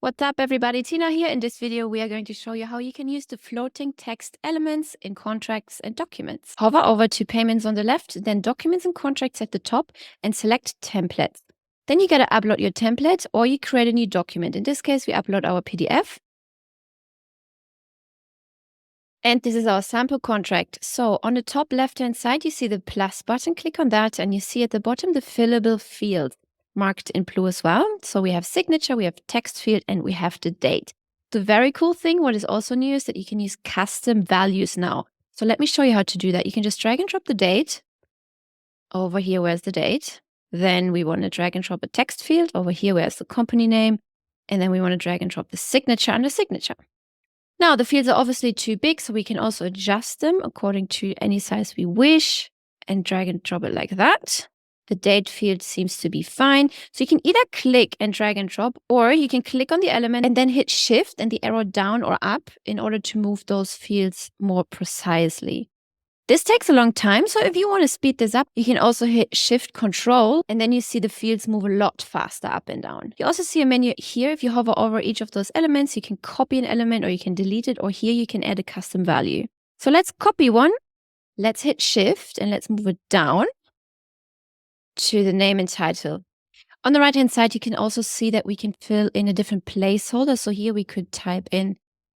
What's up, everybody? Tina here. In this video, we are going to show you how you can use the floating text elements in contracts and documents. Hover over to payments on the left, then documents and contracts at the top, and select templates. Then you got to upload your template or you create a new document. In this case, we upload our PDF. And this is our sample contract. So on the top left-hand side, you see the plus button. Click on that and you see at the bottom the fillable field marked in blue as well. So we have signature, we have text field, and we have the date. The very cool thing, what is also new, is that you can use custom values now. So let me show you how to do that. You can just drag and drop the date. Over here, where's the date? Then we want to drag and drop a text field. Over here, where's the company name? And then we want to drag and drop the signature under signature. Now, the fields are obviously too big, so we can also adjust them according to any size we wish and drag and drop it like that. The date field seems to be fine. So you can either click and drag and drop, or you can click on the element and then hit shift and the arrow down or up in order to move those fields more precisely. This takes a long time, so if you want to speed this up, you can also hit shift control and then you see the fields move a lot faster up and down. You also see a menu here. If you hover over each of those elements, you can copy an element or you can delete it, or here you can add a custom value. So let's copy one. Let's hit shift and let's move it down to the name and title. On the right hand side, you can also see that we can fill in a different placeholder. So here we could type in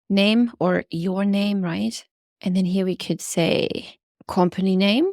name or your name, right? And then here we could say company name.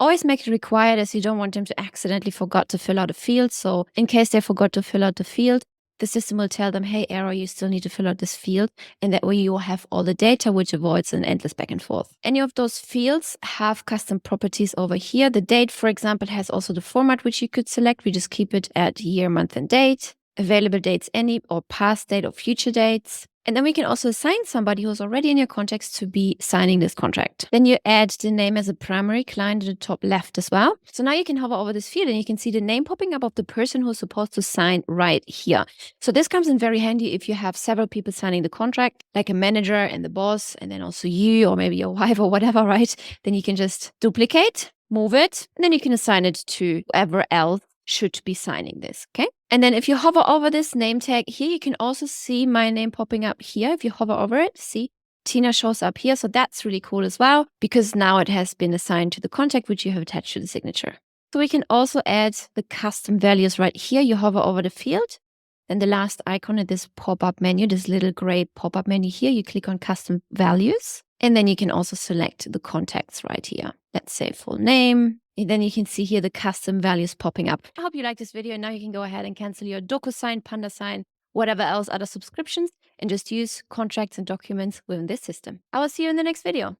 Always make it required, as you don't want them to accidentally forgot to fill out a field. So in case they forgot to fill out the field, the system will tell them, hey, error, you still need to fill out this field. And that way you will have all the data, which avoids an endless back and forth. Any of those fields have custom properties over here. The date, for example, has also the format which you could select. We just keep it at year, month, and date. Available dates, any or past date or future dates. And then we can also assign somebody who's already in your contacts to be signing this contract. Then you add the name as a primary client at the top left as well. So now you can hover over this field and you can see the name popping up of the person who's supposed to sign right here. So this comes in very handy if you have several people signing the contract, like a manager and the boss, and then also you or maybe your wife or whatever, right? Then you can just duplicate, move it, and then you can assign it to whoever else should be signing this, okay? And then if you hover over this name tag here, you can also see my name popping up here. If you hover over it, see, Tina shows up here. So that's really cool as well, because now it has been assigned to the contact which you have attached to the signature. So we can also add the custom values right here. You hover over the field, then the last icon in this pop-up menu, this little gray pop-up menu here, you click on custom values, and then you can also select the contacts right here. Let's say full name. And then you can see here the custom values popping up. I hope you liked this video. And now you can go ahead and cancel your DocuSign, PandaSign, whatever else other subscriptions, and just use contracts and documents within this system. I will see you in the next video.